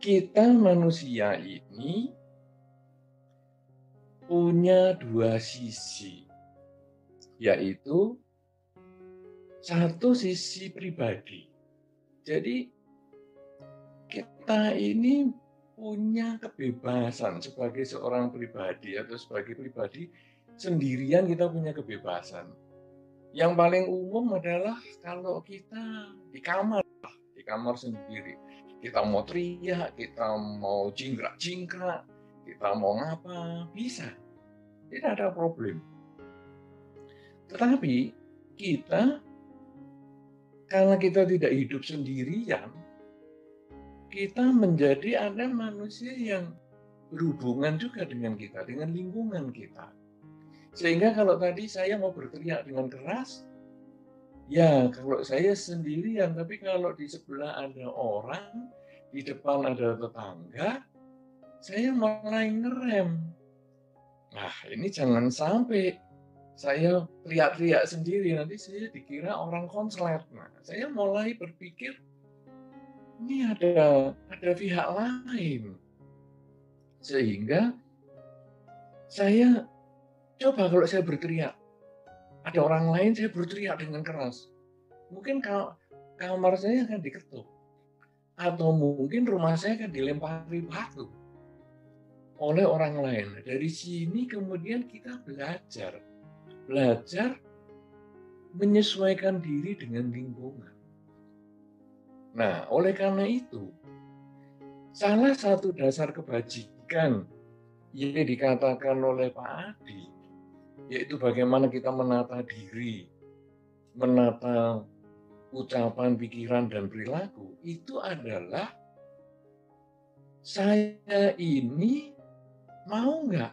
Kita manusia ini punya dua sisi, yaitu satu sisi pribadi. Jadi kita ini punya kebebasan sebagai seorang pribadi atau sebagai pribadi sendirian kita punya kebebasan. Yang paling umum adalah kalau kita di kamar sendiri. Kita mau teriak, kita mau jingkrak-jingkrak, kita mau ngapa, bisa. Tidak ada problem. Tetapi kita, karena kita tidak hidup sendirian, kita menjadi ada manusia yang berhubungan juga dengan kita, dengan lingkungan kita. Sehingga kalau tadi saya mau berteriak dengan keras, ya kalau saya sendirian, tapi kalau di sebelah ada orang, di depan ada tetangga, saya mulai ngerem. Nah, ini jangan sampai saya teriak-teriak sendiri, nanti saya dikira orang konslet. Nah, saya mulai berpikir, ini ada pihak lain. Sehingga saya coba kalau saya berteriak, ada orang lain saya berteriak dengan keras. Mungkin kalau kamar saya akan diketuk. Atau mungkin rumah saya akan dilempari batu oleh orang lain. Dari sini kemudian kita belajar menyesuaikan diri dengan lingkungan. Nah, oleh karena itu, salah satu dasar kebajikan yang dikatakan oleh Pak Adi, yaitu bagaimana kita menata diri, menata ucapan, pikiran, dan perilaku, itu adalah saya ini mau nggak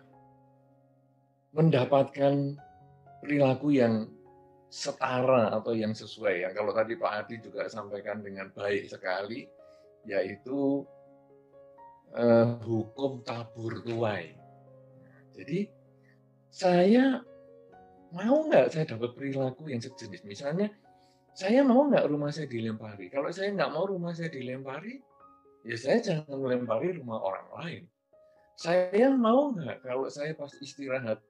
mendapatkan perilaku yang setara atau yang sesuai. Yang kalau tadi Pak Adi juga sampaikan dengan baik sekali, yaitu hukum tabur tuai. Jadi saya mau nggak saya dapat perilaku yang sejenis. Misalnya saya mau nggak rumah saya dilempari. Kalau saya nggak mau rumah saya dilempari, ya saya jangan melempari rumah orang lain. Saya mau nggak kalau saya pas istirahat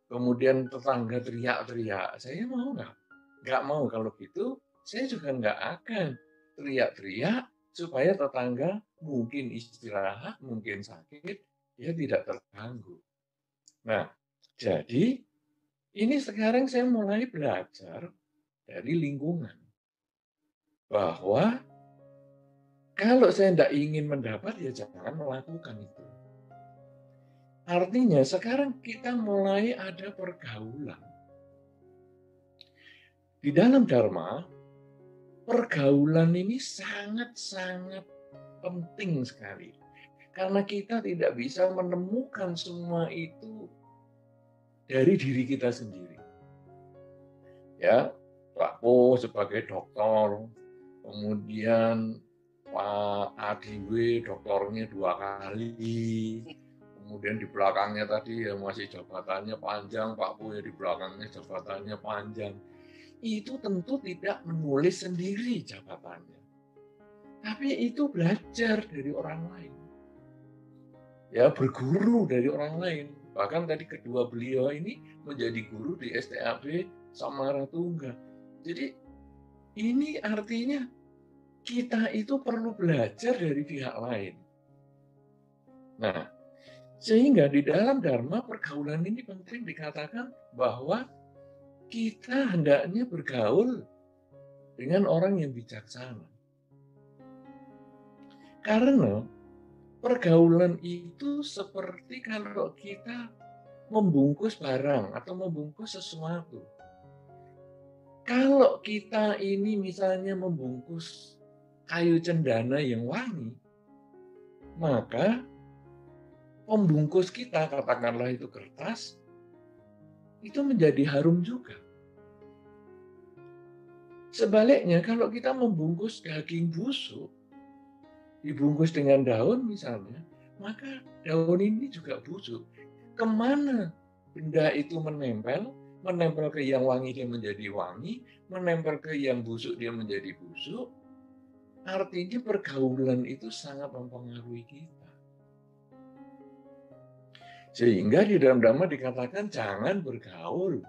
kemudian tetangga teriak-teriak, saya mau nggak? Nggak mau. Kalau gitu, saya juga nggak akan teriak-teriak supaya tetangga mungkin istirahat, mungkin sakit, ya tidak terganggu. Nah, jadi ini sekarang saya mulai belajar dari lingkungan bahwa kalau saya tidak ingin mendapat, ya jangan melakukan itu. Artinya sekarang kita mulai ada pergaulan. Di dalam Dharma, pergaulan ini sangat-sangat penting sekali. Karena kita tidak bisa menemukan semua itu dari diri kita sendiri. Ya, Pak Po sebagai dokter, kemudian Pak Adiwe dokternya 2 kali, kemudian di belakangnya tadi ya masih jabatannya panjang, Pak Po ya di belakangnya jabatannya panjang. Itu tentu tidak menulis sendiri jabatannya. Tapi itu belajar dari orang lain. Ya, berguru dari orang lain. Bahkan tadi kedua beliau ini menjadi guru di STAB Samaratungga. Jadi ini artinya kita itu perlu belajar dari pihak lain. Nah, sehingga di dalam Dharma pergaulan ini penting dikatakan bahwa kita hendaknya bergaul dengan orang yang bijaksana. Karena pergaulan itu seperti kalau kita membungkus barang atau membungkus sesuatu. Kalau kita ini misalnya membungkus kayu cendana yang wangi, maka pembungkus kita, katakanlah itu kertas, itu menjadi harum juga. Sebaliknya, kalau kita membungkus daging busuk, dibungkus dengan daun misalnya, maka daun ini juga busuk. Kemana benda itu menempel ke yang wangi dia menjadi wangi, menempel ke yang busuk dia menjadi busuk. Artinya pergaulan itu sangat mempengaruhi kita. Sehingga di dalam Dhamma dikatakan jangan bergaul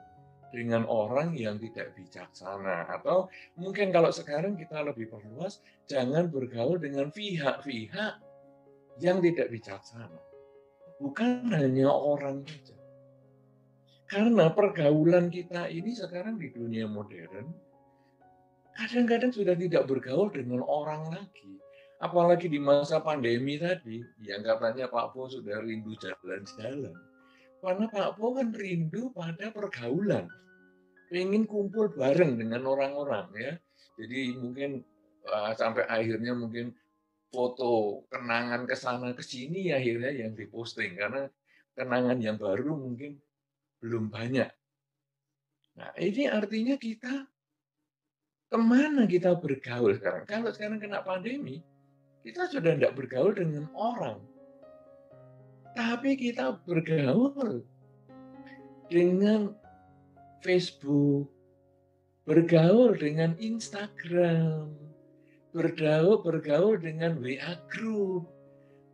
dengan orang yang tidak bijaksana. Atau mungkin kalau sekarang kita lebih perluas, jangan bergaul dengan pihak-pihak yang tidak bijaksana. Bukan hanya orang saja. Karena pergaulan kita ini sekarang di dunia modern, kadang-kadang sudah tidak bergaul dengan orang lagi. Apalagi di masa pandemi tadi, yang katanya Pak Po sudah rindu jalan-jalan. Karena Pak Po kan rindu pada pergaulan. Pengen kumpul bareng dengan orang-orang ya. Jadi mungkin sampai akhirnya mungkin foto kenangan ke sana ke sini akhirnya yang diposting. Karena kenangan yang baru mungkin belum banyak. Nah ini artinya kita kemana kita bergaul sekarang? Kalau sekarang kena pandemi, kita sudah tidak bergaul dengan orang. Tapi kita bergaul dengan Facebook, bergaul dengan Instagram, bergaul dengan WA Group,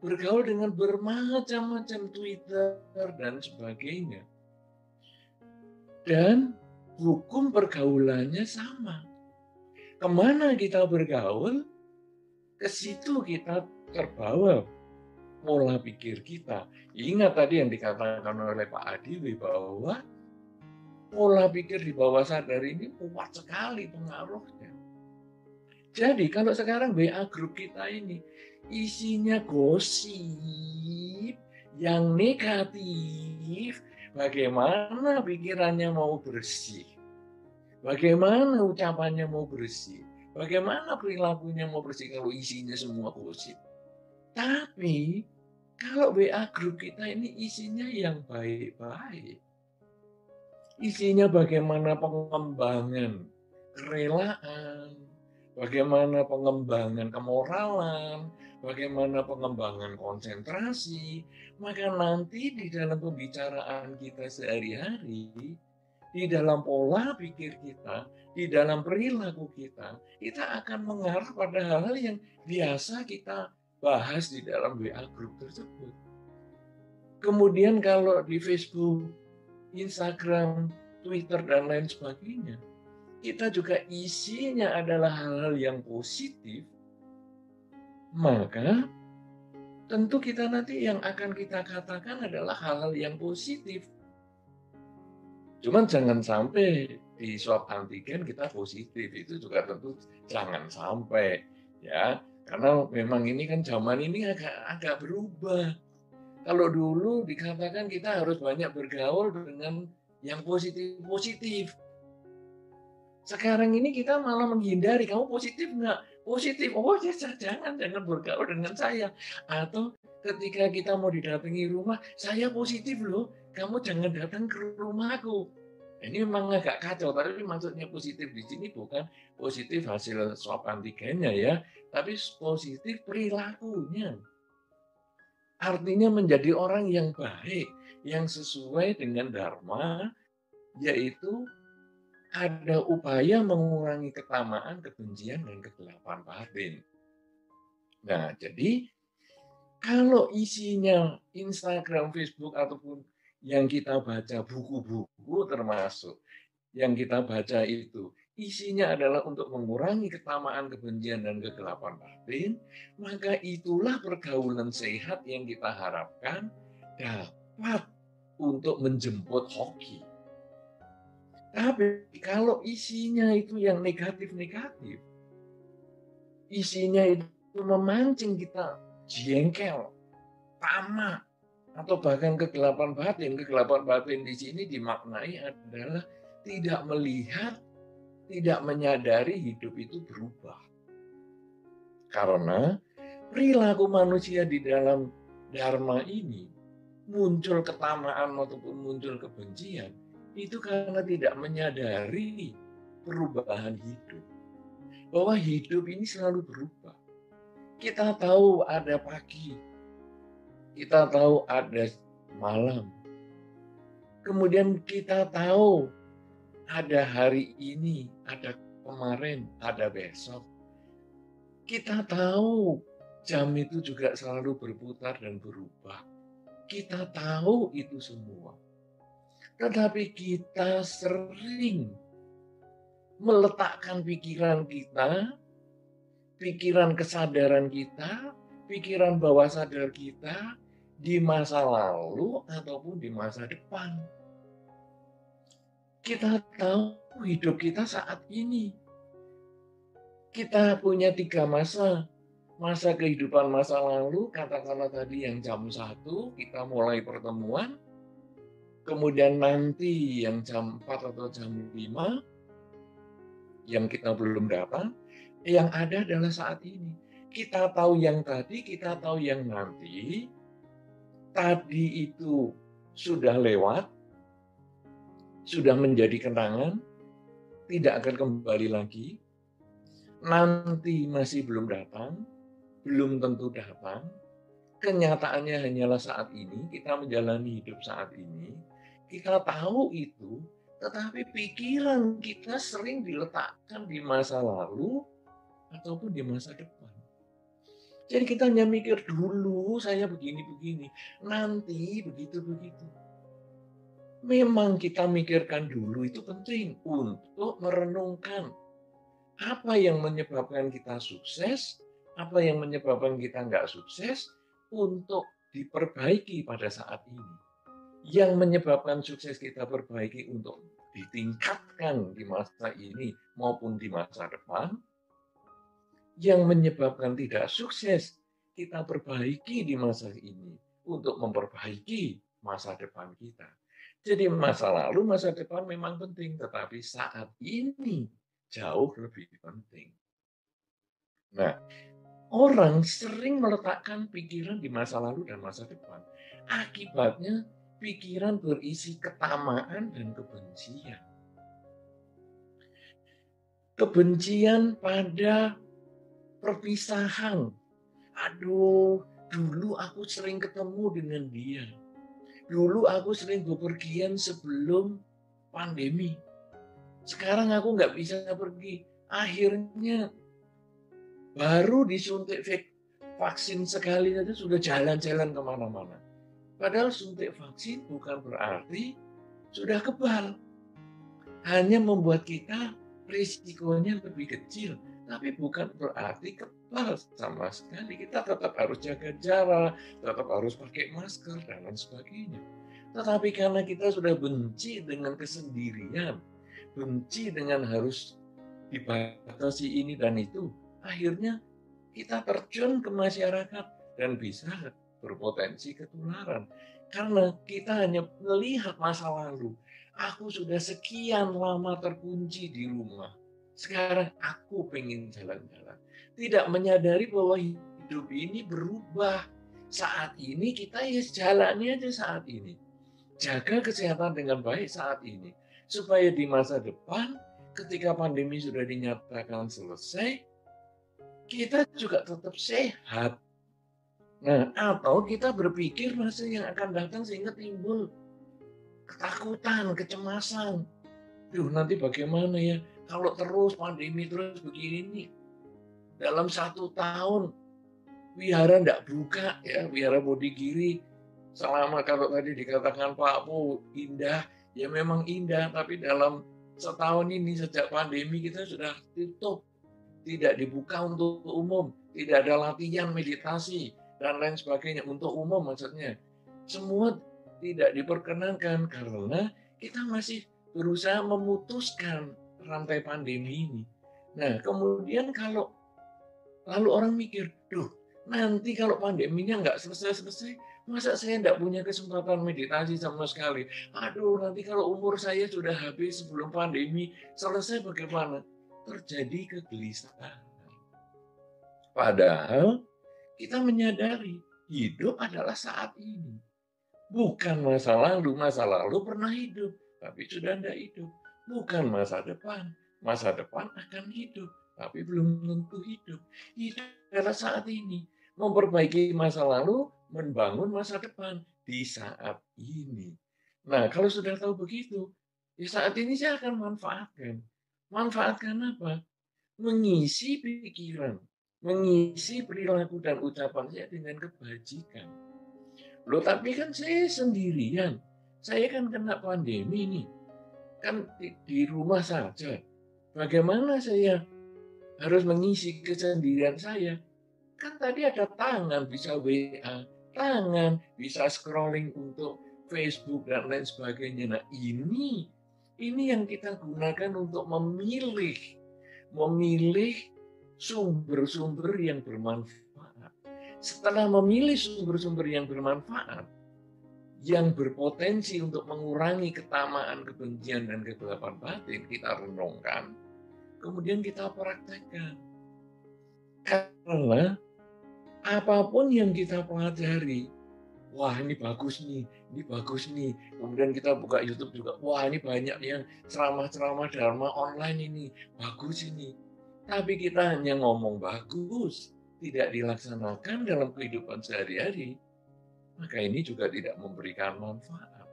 bergaul dengan bermacam-macam Twitter, dan sebagainya. Dan hukum pergaulannya sama. Kemana kita bergaul, ke situ kita terbawa pola pikir kita. Ingat tadi yang dikatakan oleh Pak Adiwi bahwa pola pikir di bawah sadar ini kuat sekali pengaruhnya. Jadi kalau sekarang WA grup kita ini isinya gosip yang negatif, bagaimana pikirannya mau bersih, bagaimana ucapannya mau bersih, bagaimana perilakunya mau bersih kalau isinya semua gosip. Tapi kalau WA grup kita ini isinya yang baik-baik, isinya bagaimana pengembangan kerelaan, bagaimana pengembangan kemoralan, bagaimana pengembangan konsentrasi, maka nanti di dalam pembicaraan kita sehari-hari, di dalam pola pikir kita, di dalam perilaku kita, kita akan mengarah pada hal-hal yang biasa kita bahas di dalam WA group tersebut. Kemudian kalau di Facebook, Instagram, Twitter, dan lain sebagainya, kita juga isinya adalah hal-hal yang positif, maka tentu kita nanti yang akan kita katakan adalah hal-hal yang positif. Cuman jangan sampai di swab antigen kita positif, itu juga tentu jangan sampai ya, karena memang ini kan zaman ini agak berubah. Kalau dulu dikatakan kita harus banyak bergaul dengan yang positif-positif. Sekarang ini kita malah menghindari, kamu positif nggak? Positif, oh ya jangan bergaul dengan saya. Atau ketika kita mau didatangi rumah, saya positif loh, kamu jangan datang ke rumahku. Ini memang agak kacau, tapi maksudnya positif di sini bukan positif hasil swab antigennya ya, tapi positif perilakunya. Artinya menjadi orang yang baik, yang sesuai dengan Dharma, yaitu ada upaya mengurangi ketamaan, kebencian, dan kegelapan batin. Nah, jadi kalau isinya Instagram, Facebook, ataupun yang kita baca buku-buku termasuk yang kita baca itu isinya adalah untuk mengurangi ketamaan, kebencian, dan kegelapan batin, maka itulah pergaulan sehat yang kita harapkan dapat untuk menjemput hoki. Tapi kalau isinya itu yang negatif-negatif, isinya itu memancing kita jengkel, tamak, atau bahkan kegelapan batin. Kegelapan batin di sini dimaknai adalah tidak melihat, tidak menyadari hidup itu berubah. Karena perilaku manusia di dalam Dharma ini muncul ketamaan ataupun muncul kebencian, itu karena tidak menyadari perubahan hidup. Bahwa hidup ini selalu berubah. Kita tahu ada pagi, kita tahu ada malam. Kemudian kita tahu ada hari ini, ada kemarin, ada besok. Kita tahu jam itu juga selalu berputar dan berubah. Kita tahu itu semua. Tetapi kita sering meletakkan pikiran kesadaran kita, pikiran bawah sadar kita di masa lalu ataupun di masa depan. Kita tahu hidup kita saat ini. Kita punya 3 masa. Masa kehidupan masa lalu, katakanlah tadi yang jam 1 kita mulai pertemuan, kemudian nanti yang jam 4 atau jam 5 yang kita belum datang, yang ada adalah saat ini. Kita tahu yang tadi, kita tahu yang nanti. Tadi itu sudah lewat, sudah menjadi kenangan, tidak akan kembali lagi. Nanti masih belum datang, belum tentu datang. Kenyataannya hanyalah saat ini, kita menjalani hidup saat ini. Kita tahu itu, tetapi pikiran kita sering diletakkan di masa lalu ataupun di masa depan. Jadi kita hanya mikir dulu saya begini-begini, nanti begitu-begitu. Memang kita mikirkan dulu itu penting untuk merenungkan apa yang menyebabkan kita sukses, apa yang menyebabkan kita nggak sukses untuk diperbaiki pada saat ini. Yang menyebabkan sukses kita perbaiki untuk ditingkatkan di masa ini maupun di masa depan, yang menyebabkan tidak sukses kita perbaiki di masa ini untuk memperbaiki masa depan kita. Jadi masa lalu, masa depan memang penting, tetapi saat ini jauh lebih penting. Nah, orang sering meletakkan pikiran di masa lalu dan masa depan. Akibatnya pikiran berisi ketamaan dan kebencian. Kebencian pada perpisahan. Aduh, dulu aku sering ketemu dengan dia. Dulu aku sering bepergian sebelum pandemi. Sekarang aku nggak bisa pergi. Akhirnya baru disuntik vaksin sekali saja sudah jalan-jalan kemana-mana. Padahal suntik vaksin bukan berarti sudah kebal. Hanya membuat kita risikonya lebih kecil. Tapi bukan berarti kebal sama sekali. Kita tetap harus jaga jarak, tetap harus pakai masker, dan lain sebagainya. Tetapi karena kita sudah benci dengan kesendirian, benci dengan harus dibatasi ini dan itu, akhirnya kita terjun ke masyarakat dan bisa berpotensi ketularan. Karena kita hanya melihat masa lalu. Aku sudah sekian lama terkunci di rumah. Sekarang aku pengen jalan-jalan. Tidak menyadari bahwa hidup ini berubah. Saat ini kita ya jalani aja saat ini. Jaga kesehatan dengan baik saat ini. Supaya di masa depan ketika pandemi sudah dinyatakan selesai, kita juga tetap sehat. Nah, atau kita berpikir masa yang akan datang sehingga timbul ketakutan, kecemasan. Duh, nanti bagaimana ya kalau terus pandemi terus begini nih. Dalam 1 tahun wihara enggak buka ya, wihara Bodhigiri. Selama kalau tadi dikatakan Pak Bu indah, ya memang indah, tapi dalam setahun ini sejak pandemi kita sudah tutup. Tidak dibuka untuk umum, tidak ada latihan meditasi dan lain sebagainya untuk umum maksudnya. Semua tidak diperkenankan karena kita masih berusaha memutuskan rantai pandemi ini. Nah, kemudian kalau lalu orang mikir, duh, nanti kalau pandeminya nggak selesai-selesai, masa saya nggak punya kesempatan meditasi sama sekali? Aduh, nanti kalau umur saya sudah habis sebelum pandemi selesai bagaimana? Terjadi kegelisahan. Padahal kita menyadari hidup adalah saat ini. Bukan masa lalu. Masa lalu pernah hidup, tapi sudah tidak hidup. Bukan masa depan. Masa depan akan hidup, tapi belum tentu hidup. Hidup adalah saat ini. Memperbaiki masa lalu, membangun masa depan di saat ini. Nah, kalau sudah tahu begitu, ya saat ini saya akan manfaatkan. Manfaatkan apa? Mengisi pikiran mengisi perilaku dan ucapan saya dengan kebajikan. Loh, tapi kan saya sendirian. Saya kan kena pandemi nih. Kan di rumah saja. Bagaimana saya harus mengisi kesendirian saya? Kan tadi ada tangan, bisa WA, tangan, bisa scrolling untuk Facebook dan lain sebagainya. Nah, ini yang kita gunakan untuk memilih sumber-sumber yang bermanfaat. Setelah memilih sumber-sumber yang bermanfaat, yang berpotensi untuk mengurangi ketamaan, kebencian, dan kegelapan batin, kita renungkan, kemudian kita praktekkan. Karena apapun yang kita pelajari, wah ini bagus nih, ini bagus nih. Kemudian kita buka YouTube juga, wah ini banyak yang ceramah-ceramah dharma online ini, bagus ini. Tapi kita hanya ngomong bagus, tidak dilaksanakan dalam kehidupan sehari-hari, maka ini juga tidak memberikan manfaat.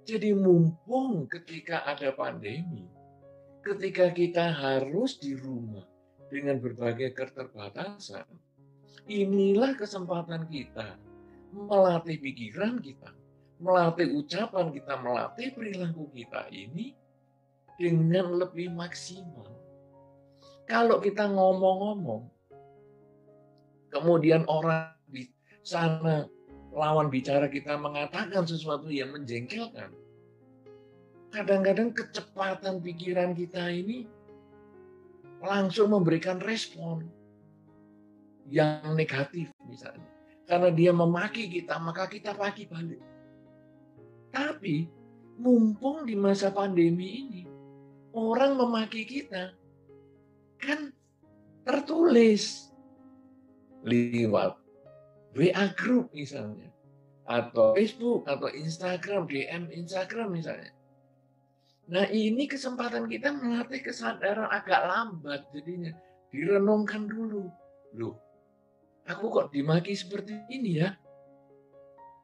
Jadi mumpung ketika ada pandemi, ketika kita harus di rumah dengan berbagai keterbatasan, inilah kesempatan kita melatih pikiran kita, melatih ucapan kita, melatih perilaku kita ini dengan lebih maksimal. Kalau kita ngomong-ngomong, kemudian orang di sana, lawan bicara kita mengatakan sesuatu yang menjengkelkan, kadang-kadang kecepatan pikiran kita ini langsung memberikan respon yang negatif misalnya. Karena dia memaki kita, maka kita maki balik. Tapi mumpung di masa pandemi ini, orang memaki kita kan tertulis lewat WA group misalnya, atau Facebook, atau Instagram, DM Instagram misalnya. Nah, ini kesempatan kita melatih kesadaran agak lambat jadinya. Direnungkan dulu. Loh, aku kok dimaki seperti ini ya?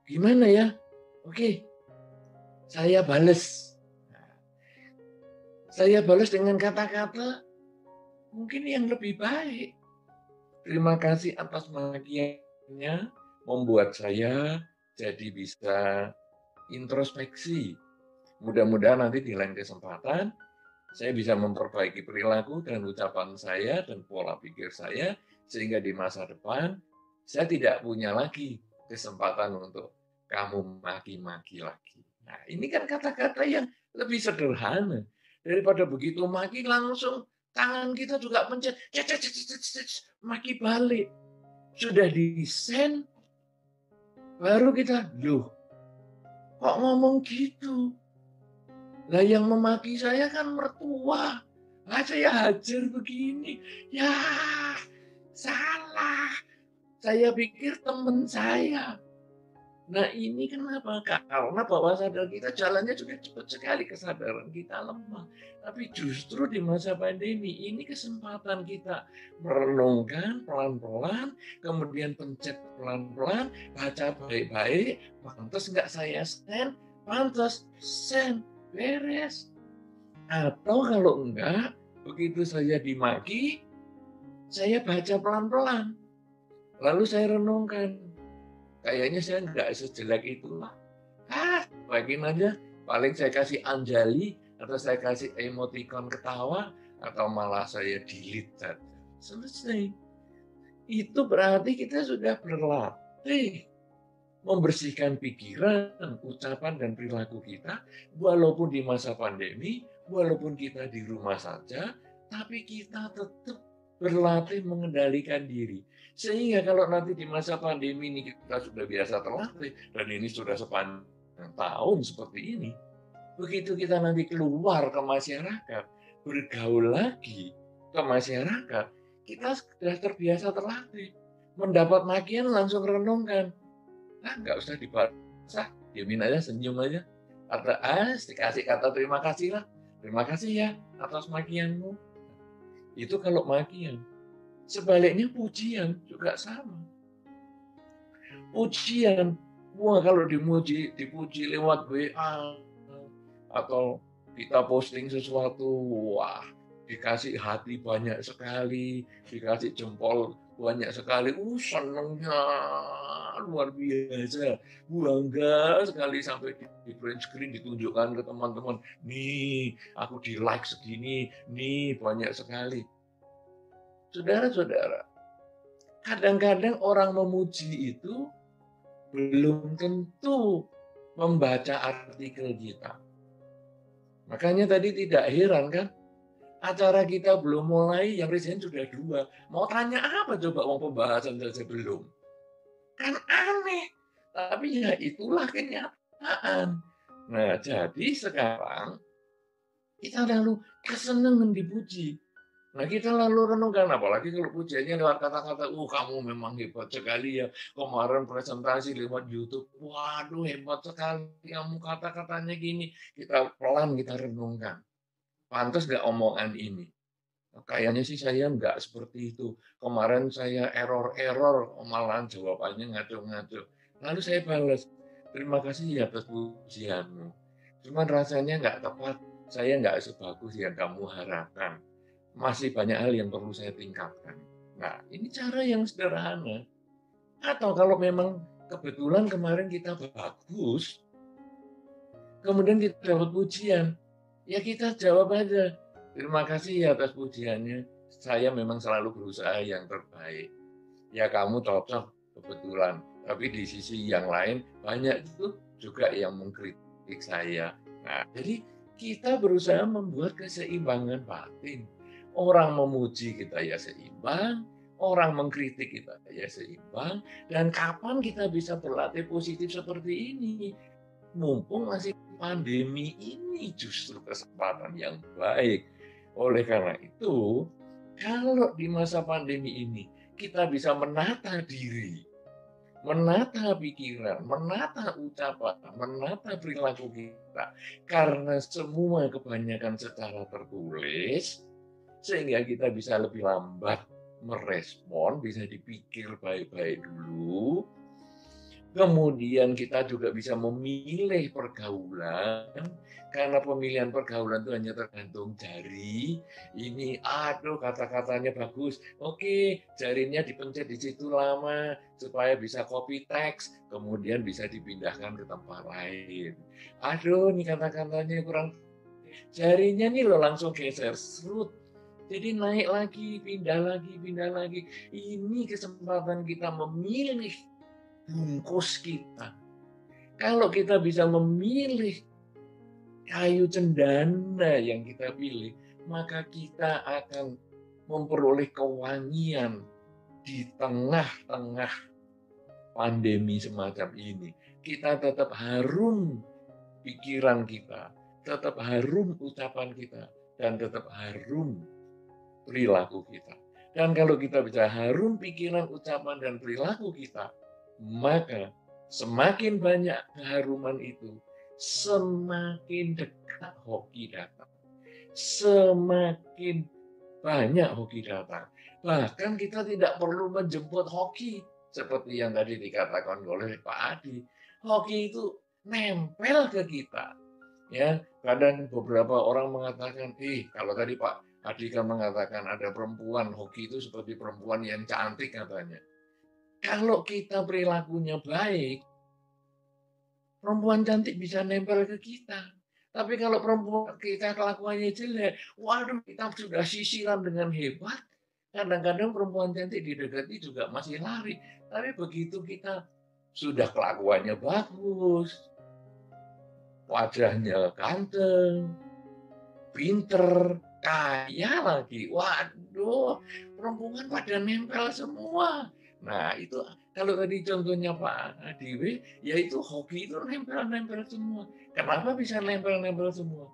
Gimana ya? Oke, saya bales. Saya balas dengan kata-kata mungkin yang lebih baik. Terima kasih atas makiannya, membuat saya jadi bisa introspeksi. Mudah-mudahan nanti di lain kesempatan, saya bisa memperbaiki perilaku dan ucapan saya dan pola pikir saya, sehingga di masa depan, saya tidak punya lagi kesempatan untuk kamu maki-maki lagi. Nah, ini kan kata-kata yang lebih sederhana. Daripada begitu maki langsung tangan kita juga pencet, maki balik. Sudah di-send, baru kita, loh, kok ngomong gitu? Lah yang memaki saya kan mertua. Lah saya hajar begini. Ya, salah. Saya pikir teman saya. Nah ini kenapa? Karena bawah sadar kita jalannya juga cepat sekali, kesadaran kita lemah. Tapi justru di masa pandemi ini kesempatan kita merenungkan pelan-pelan, kemudian pencet pelan-pelan, baca baik-baik, pantas nggak saya send, pantas send, beres. Atau kalau enggak, begitu saya dimaki, saya baca pelan-pelan. Lalu saya renungkan, kayaknya saya nggak sejelek itulah. Bagiin aja. Paling saya kasih anjali, atau saya kasih emoticon ketawa, atau malah saya delete saja. Selesai. Itu berarti kita sudah berlatih membersihkan pikiran, ucapan, dan perilaku kita, walaupun di masa pandemi, walaupun kita di rumah saja, tapi kita tetap berlatih mengendalikan diri. Sehingga kalau nanti di masa pandemi ini kita sudah biasa terlatih, dan ini sudah sepanjang tahun seperti ini, begitu kita nanti keluar ke masyarakat, bergaul lagi ke masyarakat, kita sudah terbiasa terlatih. Mendapat makian langsung renungkan. Nggak usah dibahas, diamin aja, senyum aja. Atau dikasih kata terima kasih lah. Terima kasih ya atas makianmu. Itu kalau makian. Sebaliknya pujian juga sama. Pujian, wah kalau dipuji lewat WA atau kita posting sesuatu, wah dikasih hati banyak sekali, dikasih jempol banyak sekali, senengnya luar biasa, bangga sekali sampai di print screen ditunjukkan ke teman-teman, "Nih, aku di-like segini, nih banyak sekali." Saudara-saudara, kadang-kadang orang memuji itu belum tentu membaca artikel kita. Makanya tadi tidak heran kan, acara kita belum mulai, yang presiden sudah 2. Mau tanya apa coba wong pembahasan saja belum. Kan aneh, tapi ya itulah kenyataan. Nah, jadi sekarang kita lalu kesenangan dipuji. Nah, kita lalu renungkan, apalagi kalau pujiannya lewat kata-kata, kamu memang hebat sekali ya, kemarin presentasi lewat YouTube, waduh hebat sekali kamu kata-katanya gini. Kita pelan kita renungkan, pantas nggak omongan ini? Kayaknya sih saya nggak seperti itu. Kemarin saya error-error, malahan jawabannya ngaco-ngaco. Lalu saya balas, terima kasih ya atas pujianmu. Cuman rasanya nggak tepat, saya nggak sebagus yang kamu harapkan. Masih banyak hal yang perlu saya tingkatkan. Nah, ini cara yang sederhana. Atau kalau memang kebetulan kemarin kita bagus, kemudian kita dapat pujian, ya kita jawab aja, terima kasih ya atas pujiannya. Saya memang selalu berusaha yang terbaik. Ya kamu cocok kebetulan. Tapi di sisi yang lain banyak itu juga yang mengkritik saya. Nah, jadi kita berusaha membuat keseimbangan batin. Orang memuji kita ya seimbang, orang mengkritik kita ya seimbang. Dan kapan kita bisa berlatih positif seperti ini? Mumpung masih pandemi ini justru kesempatan yang baik. Oleh karena itu, kalau di masa pandemi ini kita bisa menata diri, menata pikiran, menata ucapan, menata perilaku kita, karena semua kebanyakan secara tertulis, sehingga kita bisa lebih lambat merespon, bisa dipikir baik-baik dulu. Kemudian kita juga bisa memilih pergaulan, karena pemilihan pergaulan itu hanya tergantung jari. Ini, aduh kata-katanya bagus. Oke, jarinya dipencet di situ lama supaya bisa copy text, kemudian bisa dipindahkan ke tempat lain. Aduh, ini kata-katanya kurang, jarinya nih loh langsung geser, serut. Jadi naik lagi, pindah lagi, pindah lagi. Ini kesempatan kita memilih bungkus kita. Kalau kita bisa memilih kayu cendana yang kita pilih, maka kita akan memperoleh kewangian di tengah-tengah pandemi semacam ini. Kita tetap harum pikiran kita, tetap harum ucapan kita, dan tetap harum perilaku kita. Dan kalau kita bisa harum pikiran, ucapan, dan perilaku kita, maka semakin banyak keharuman itu, semakin dekat hoki datang. Semakin banyak hoki datang. Bahkan kita tidak perlu menjemput hoki. Seperti yang tadi dikatakan oleh Pak Adi. Hoki itu nempel ke kita. Ya, kadang beberapa orang mengatakan, kalau tadi Pak Adi kan mengatakan ada perempuan, hoki itu seperti perempuan yang cantik katanya. Kalau kita perilakunya baik, perempuan cantik bisa nempel ke kita. Tapi kalau perempuan kita kelakuannya jelek, waduh kita sudah sisiran dengan hebat. Kadang-kadang perempuan cantik didekati juga masih lari. Tapi begitu kita sudah kelakuannya bagus, wajahnya ganteng, pinter, kaya lagi. Waduh, perempuan pada nempel semua. Nah, itu kalau tadi contohnya Pak Adiwi, ya itu hoki itu nempel-nempel semua. Kenapa bisa nempel-nempel semua?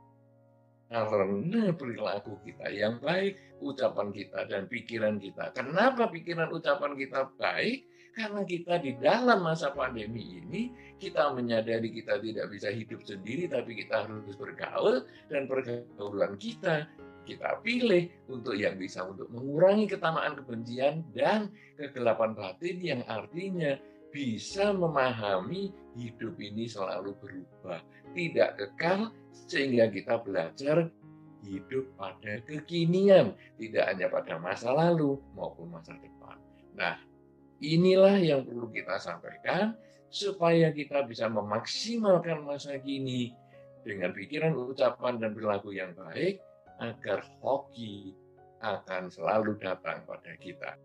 Karena perilaku kita yang baik, ucapan kita dan pikiran kita. Kenapa pikiran ucapan kita baik? Karena kita di dalam masa pandemi ini, kita menyadari kita tidak bisa hidup sendiri, tapi kita harus bergaul, dan pergaulan kita pilih untuk yang bisa untuk mengurangi ketamaan kebencian dan kegelapan batin, yang artinya bisa memahami hidup ini selalu berubah, tidak kekal, sehingga kita belajar hidup pada kekinian, tidak hanya pada masa lalu maupun masa depan. Nah, inilah yang perlu kita sampaikan supaya kita bisa memaksimalkan masa kini dengan pikiran, ucapan, dan perilaku yang baik agar hoki akan selalu datang pada kita.